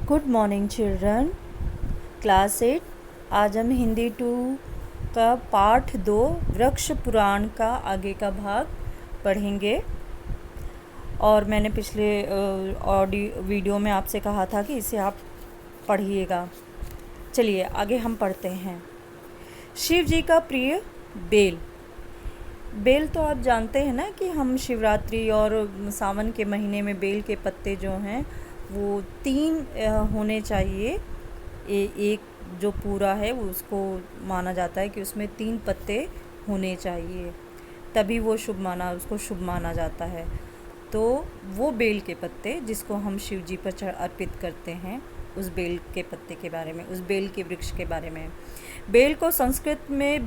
Good morning children. Class 8। आज हम हिंदी 2 का पाठ 2 वृक्ष पुराण का आगे का भाग पढ़ेंगे। और मैंने पिछले ऑडियो वीडियो में आपसे कहा था कि इसे आप पढ़िएगा। चलिए आगे हम पढ़ते हैं। शिव जी का प्रिय बेल। बेल तो आप जानते हैं ना कि हम शिवरात्रि और सावन के महीने में बेल के पत्ते जो हैं वो 3 होने चाहिए। एक जो पूरा है वो उसको माना जाता है कि उसमें 3 पत्ते होने चाहिए, तभी वो उसको शुभ माना जाता है। तो वो बेल के पत्ते जिसको हम शिव जी पर अर्पित करते हैं, उस बेल के पत्ते के बारे में, उस बेल के वृक्ष के बारे में। बेल को संस्कृत में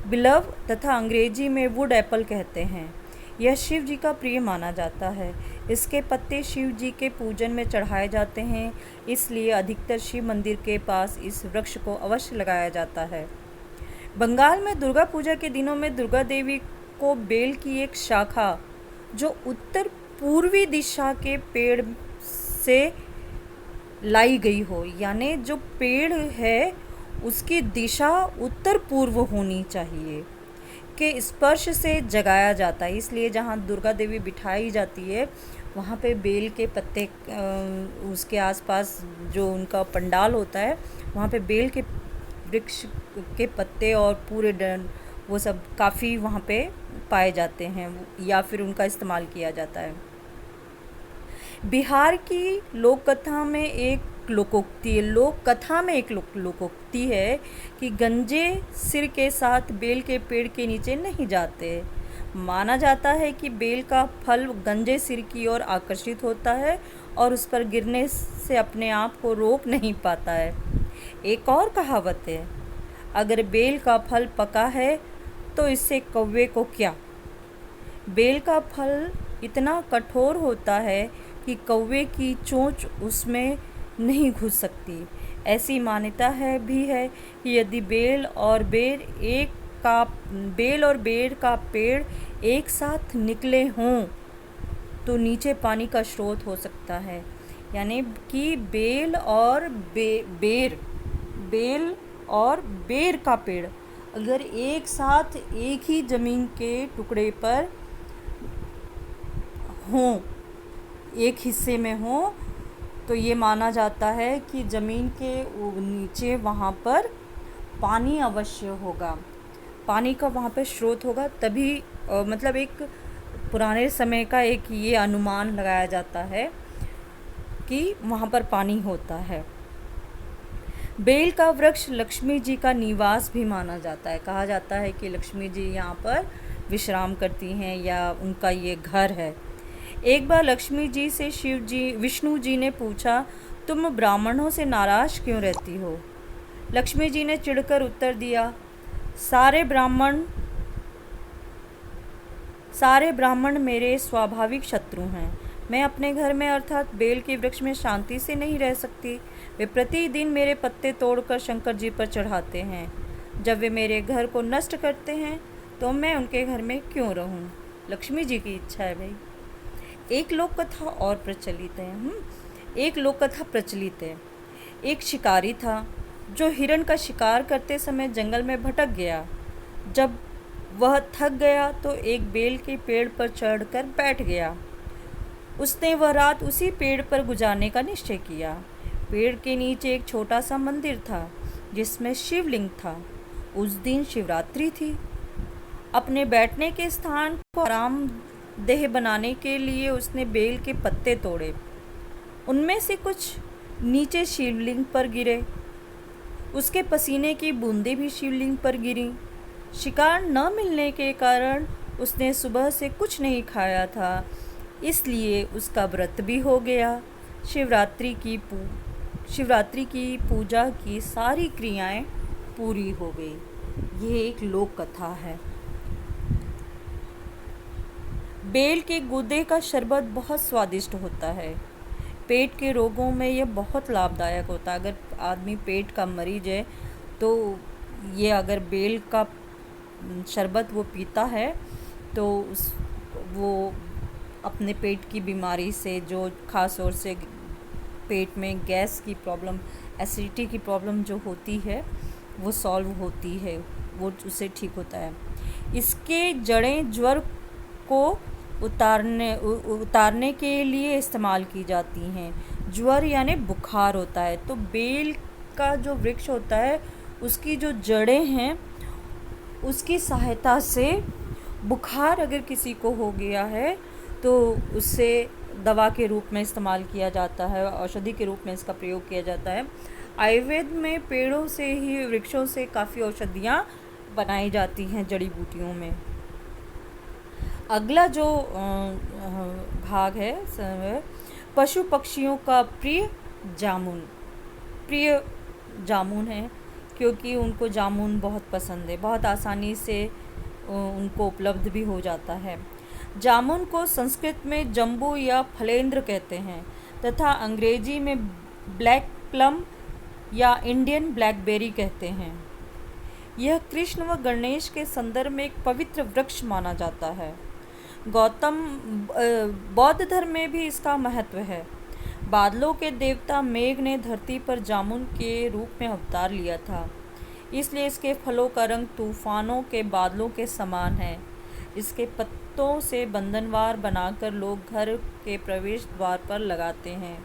बिलव तथा अंग्रेजी में वुड एप्पल कहते हैं। यह शिव जी का प्रिय माना जाता है। इसके पत्ते शिव जी के पूजन में चढ़ाए जाते हैं, इसलिए अधिकतर शिव मंदिर के पास इस वृक्ष को अवश्य लगाया जाता है। बंगाल में दुर्गा पूजा के दिनों में दुर्गा देवी को बेल की एक शाखा जो उत्तर पूर्वी दिशा के पेड़ से लाई गई हो, यानी जो पेड़ है उसकी दिशा उत्तर पूर्व होनी चाहिए, के स्पर्श से जगाया जाता है। इसलिए जहाँ दुर्गा देवी बिठाई जाती है वहाँ पे बेल के पत्ते, उसके आसपास जो उनका पंडाल होता है वहाँ पे बेल के वृक्ष के पत्ते और पूरे वो सब काफ़ी वहाँ पे पाए जाते हैं, या फिर उनका इस्तेमाल किया जाता है। बिहार की लोककथा में एक लोकोक्ति है कि गंजे सिर के साथ बेल के पेड़ के नीचे नहीं जाते। माना जाता है कि बेल का फल गंजे सिर की ओर आकर्षित होता है और उस पर गिरने से अपने आप को रोक नहीं पाता है। एक और कहावत है, अगर बेल का फल पका है तो इससे कौवे को क्या। बेल का फल इतना कठोर होता है कि कौवे की चोंच उसमें नहीं घुस सकती। ऐसी मान्यता भी है कि यदि बेल और बेर का पेड़ एक साथ निकले हों तो नीचे पानी का स्रोत हो सकता है। यानी कि बेल और बेर का पेड़ अगर एक साथ एक ही ज़मीन के टुकड़े पर हों, एक हिस्से में हो, तो ये माना जाता है कि ज़मीन के नीचे वहाँ पर पानी अवश्य होगा, पानी का वहाँ पे स्रोत होगा, तभी मतलब एक पुराने समय का एक ये अनुमान लगाया जाता है कि वहाँ पर पानी होता है। बेल का वृक्ष लक्ष्मी जी का निवास भी माना जाता है। कहा जाता है कि लक्ष्मी जी यहाँ पर विश्राम करती हैं या उनका ये घर है। एक बार लक्ष्मी जी से विष्णु जी ने पूछा, तुम ब्राह्मणों से नाराज क्यों रहती हो। लक्ष्मी जी ने चिढ़कर उत्तर दिया, सारे ब्राह्मण मेरे स्वाभाविक शत्रु हैं। मैं अपने घर में अर्थात बेल के वृक्ष में शांति से नहीं रह सकती। वे प्रतिदिन मेरे पत्ते तोड़कर शंकर जी पर चढ़ाते हैं। जब वे मेरे घर को नष्ट करते हैं तो मैं उनके घर में क्यों रहूं। लक्ष्मी जी की इच्छा है भाई। एक लोक कथा प्रचलित है। एक शिकारी था जो हिरण का शिकार करते समय जंगल में भटक गया। जब वह थक गया तो एक बेल के पेड़ पर चढ़कर बैठ गया। उसने वह रात उसी पेड़ पर गुजारने का निश्चय किया। पेड़ के नीचे एक छोटा सा मंदिर था जिसमें शिवलिंग था। उस दिन शिवरात्रि थी। अपने बैठने के स्थान को आरामदेह बनाने के लिए उसने बेल के पत्ते तोड़े। उनमें से कुछ नीचे शिवलिंग पर गिरे। उसके पसीने की बूंदें भी शिवलिंग पर गिरीं। शिकार न मिलने के कारण उसने सुबह से कुछ नहीं खाया था, इसलिए उसका व्रत भी हो गया। शिवरात्रि की पूजा की सारी क्रियाएं पूरी हो गई। ये एक लोक कथा है। बेल के गूदे का शरबत बहुत स्वादिष्ट होता है। पेट के रोगों में यह बहुत लाभदायक होता है। अगर आदमी पेट का मरीज है तो ये अगर बेल का शरबत वो पीता है तो वो अपने पेट की बीमारी से, जो खास तौर से पेट में गैस की प्रॉब्लम, एसिडिटी की प्रॉब्लम जो होती है वो सॉल्व होती है, वो उससे ठीक होता है। इसके जड़ें ज्वर को उतारने के लिए इस्तेमाल की जाती हैं। ज्वर यानी बुखार होता है तो बेल का जो वृक्ष होता है उसकी जो जड़ें हैं उसकी सहायता से बुखार अगर किसी को हो गया है तो उससे दवा के रूप में इस्तेमाल किया जाता है, औषधि के रूप में इसका प्रयोग किया जाता है। आयुर्वेद में पेड़ों से ही, वृक्षों से काफ़ी औषधियाँ बनाई जाती हैं जड़ी बूटियों में। अगला जो भाग है पशु पक्षियों का प्रिय जामुन है, क्योंकि उनको जामुन बहुत पसंद है, बहुत आसानी से उनको उपलब्ध भी हो जाता है। जामुन को संस्कृत में जम्बू या फलेंद्र कहते हैं तथा अंग्रेजी में ब्लैक प्लम या इंडियन ब्लैकबेरी कहते हैं। यह कृष्ण व गणेश के संदर्भ में एक पवित्र वृक्ष माना जाता है। बौद्ध धर्म में भी इसका महत्व है। बादलों के देवता मेघ ने धरती पर जामुन के रूप में अवतार लिया था, इसलिए इसके फलों का रंग तूफानों के बादलों के समान है। इसके पत्तों से बंधनवार बनाकर लोग घर के प्रवेश द्वार पर लगाते हैं,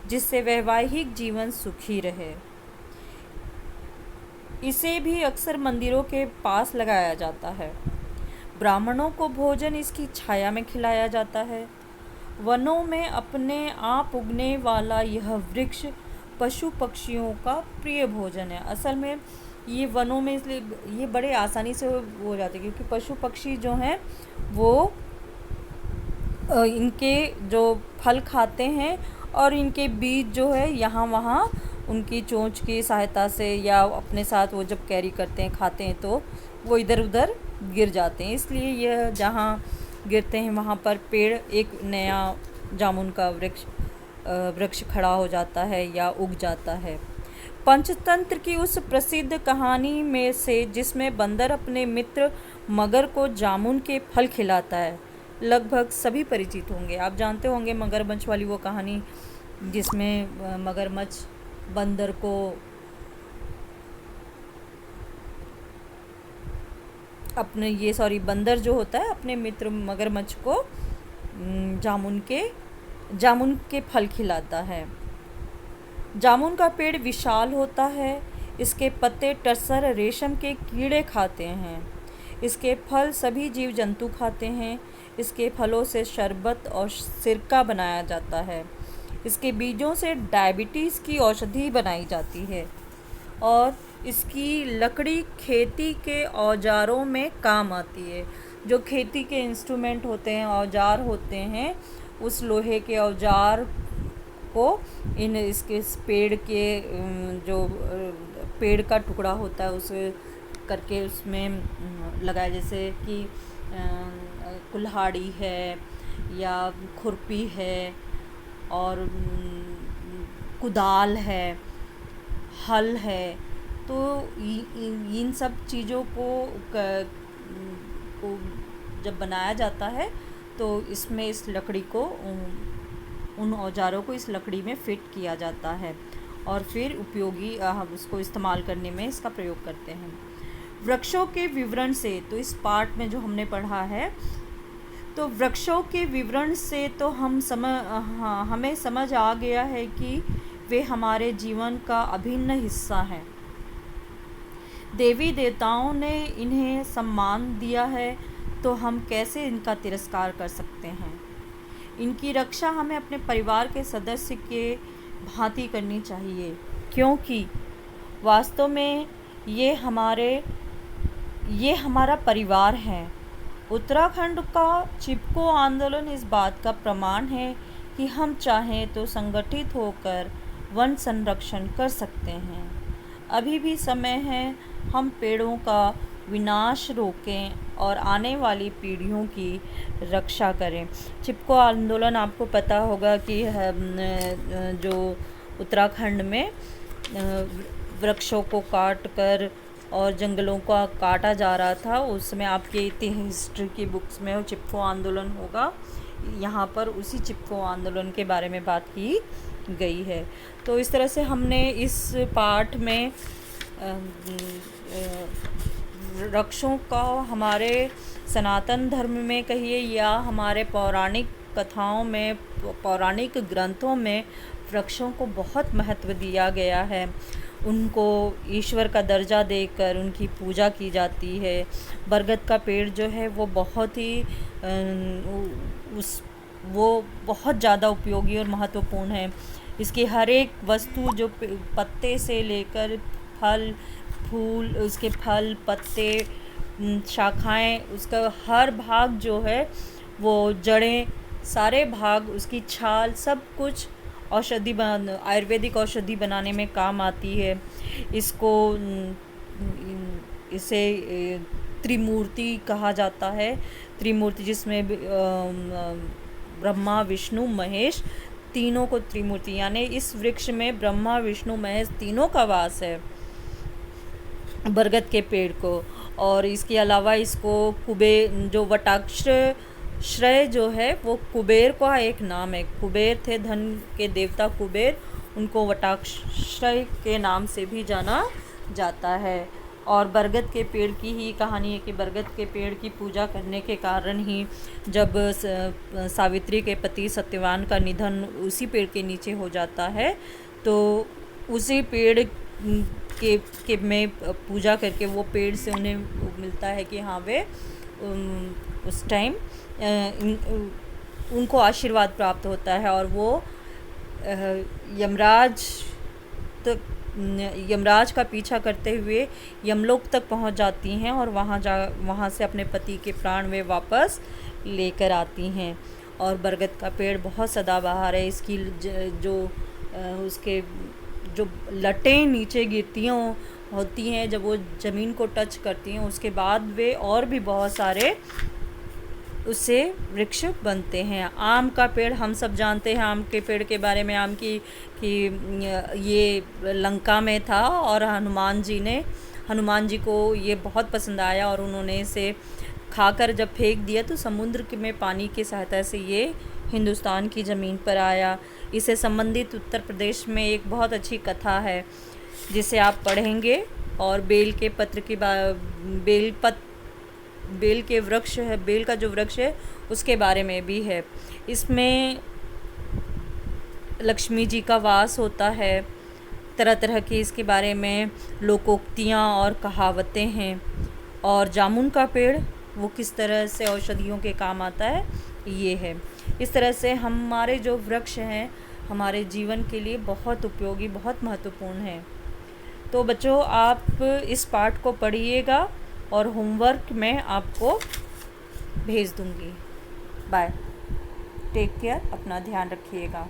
जिससे वैवाहिक जीवन सुखी रहे। इसे भी अक्सर मंदिरों के पास लगाया जाता है। ब्राह्मणों को भोजन इसकी छाया में खिलाया जाता है। वनों में अपने आप उगने वाला यह वृक्ष पशु पक्षियों का प्रिय भोजन है। असल में ये वनों में इसलिए ये बड़े आसानी से हो जाते हैं क्योंकि पशु पक्षी जो हैं वो इनके जो फल खाते हैं और इनके बीज जो है यहाँ वहाँ उनकी चोंच की सहायता से या अपने साथ वो जब कैरी करते हैं, खाते हैं तो वो इधर उधर गिर जाते हैं। इसलिए यह जहाँ गिरते हैं वहाँ पर पेड़ एक नया जामुन का वृक्ष खड़ा हो जाता है या उग जाता है। पंचतंत्र की उस प्रसिद्ध कहानी में से जिसमें बंदर अपने मित्र मगर को जामुन के फल खिलाता है, लगभग सभी परिचित होंगे। आप जानते होंगे मगरमच्छ वाली वो कहानी, जिसमें मगरमच्छ बंदर को बंदर जो होता है अपने मित्र मगरमच्छ को जामुन के फल खिलाता है। जामुन का पेड़ विशाल होता है। इसके पत्ते टसर रेशम के कीड़े खाते हैं। इसके फल सभी जीव जंतु खाते हैं। इसके फलों से शरबत और सिरका बनाया जाता है। इसके बीजों से डायबिटीज़ की औषधि बनाई जाती है और इसकी लकड़ी खेती के औजारों में काम आती है। जो खेती के इंस्ट्रूमेंट होते हैं, औजार होते हैं, उस लोहे के औजार को इसके पेड़ के जो पेड़ का टुकड़ा होता है उसे करके उसमें लगाया, जैसे कि कुल्हाड़ी है या खुरपी है और कुदाल है, हल है। तो इन सब चीज़ों को जब बनाया जाता है तो इसमें इस लकड़ी को, उन औजारों को इस लकड़ी में फिट किया जाता है और फिर उपयोगी हम उसको इस्तेमाल करने में इसका प्रयोग करते हैं। वृक्षों के विवरण से, तो इस पार्ट में जो हमने पढ़ा है, तो वृक्षों के विवरण से तो हमें समझ आ गया है कि वे हमारे जीवन का अभिन्न हिस्सा हैं। देवी देवताओं ने इन्हें सम्मान दिया है, तो हम कैसे इनका तिरस्कार कर सकते हैं। इनकी रक्षा हमें अपने परिवार के सदस्य के भांति करनी चाहिए, क्योंकि वास्तव में ये हमारा परिवार है। उत्तराखंड का चिपको आंदोलन इस बात का प्रमाण है कि हम चाहें तो संगठित होकर वन संरक्षण कर सकते हैं। अभी भी समय है, हम पेड़ों का विनाश रोकें और आने वाली पीढ़ियों की रक्षा करें। चिपको आंदोलन आपको पता होगा कि जो उत्तराखंड में वृक्षों को काट कर और जंगलों को काटा जा रहा था, उसमें आपके हिस्ट्री की बुक्स में चिपको आंदोलन होगा। यहाँ पर उसी चिपको आंदोलन के बारे में बात की गई है। तो इस तरह से हमने इस पाठ में वृक्षों का हमारे सनातन धर्म में कहिए या हमारे पौराणिक कथाओं में, पौराणिक ग्रंथों में वृक्षों को बहुत महत्व दिया गया है। उनको ईश्वर का दर्जा देकर उनकी पूजा की जाती है। बरगद का पेड़ जो है वो बहुत ही वो बहुत ज़्यादा उपयोगी और महत्वपूर्ण है। इसकी हर एक वस्तु जो पत्ते से लेकर फल फूल, उसके फल पत्ते शाखाएं, उसका हर भाग जो है वो जड़ें, सारे भाग, उसकी छाल, सब कुछ आयुर्वेदिक औषधि बनाने में काम आती है। इसे त्रिमूर्ति कहा जाता है। त्रिमूर्ति जिसमें ब्रह्मा विष्णु महेश, तीनों को त्रिमूर्ति, यानी इस वृक्ष में ब्रह्मा विष्णु महेश तीनों का वास है बरगद के पेड़ को। और इसके अलावा इसको जो वटाक्षश्रय जो है वो कुबेर का एक नाम है। कुबेर थे धन के देवता कुबेर, उनको वटाक्षश्रय के नाम से भी जाना जाता है। और बरगद के पेड़ की ही कहानी है कि बरगद के पेड़ की पूजा करने के कारण ही जब सावित्री के पति सत्यवान का निधन उसी पेड़ के नीचे हो जाता है, तो उसी पेड़ के में पूजा करके वो पेड़ से उन्हें मिलता है कि हाँ वे उस टाइम उनको आशीर्वाद प्राप्त होता है और वो यमराज का पीछा करते हुए यमलोक तक पहुंच जाती हैं और वहाँ से अपने पति के प्राण वे वापस लेकर आती हैं। और बरगद का पेड़ बहुत सदाबहार है। इसकी उसके जो लटें नीचे गिरती होती हैं, जब वो ज़मीन को टच करती हैं, उसके बाद वे और भी बहुत सारे उससे वृक्ष बनते हैं। आम का पेड़ हम सब जानते हैं, आम के पेड़ के बारे में, आम की कि ये लंका में था और हनुमान जी को ये बहुत पसंद आया और उन्होंने इसे खाकर जब फेंक दिया तो समुद्र में पानी की सहायता से ये हिंदुस्तान की ज़मीन पर आया। इसे संबंधित उत्तर प्रदेश में एक बहुत अच्छी कथा है जिसे आप पढ़ेंगे। और बेल के वृक्ष है, बेल का जो वृक्ष है उसके बारे में भी है। इसमें लक्ष्मी जी का वास होता है। तरह तरह की इसके बारे में लोकोक्तियाँ और कहावतें हैं। और जामुन का पेड़ वो किस तरह से औषधियों के काम आता है, ये है। इस तरह से हमारे जो वृक्ष हैं हमारे जीवन के लिए बहुत उपयोगी, बहुत महत्वपूर्ण है। तो बच्चों, आप इस पाठ को पढ़िएगा और होमवर्क मैं आपको भेज दूँगी। बाय, टेक केयर, अपना ध्यान रखिएगा।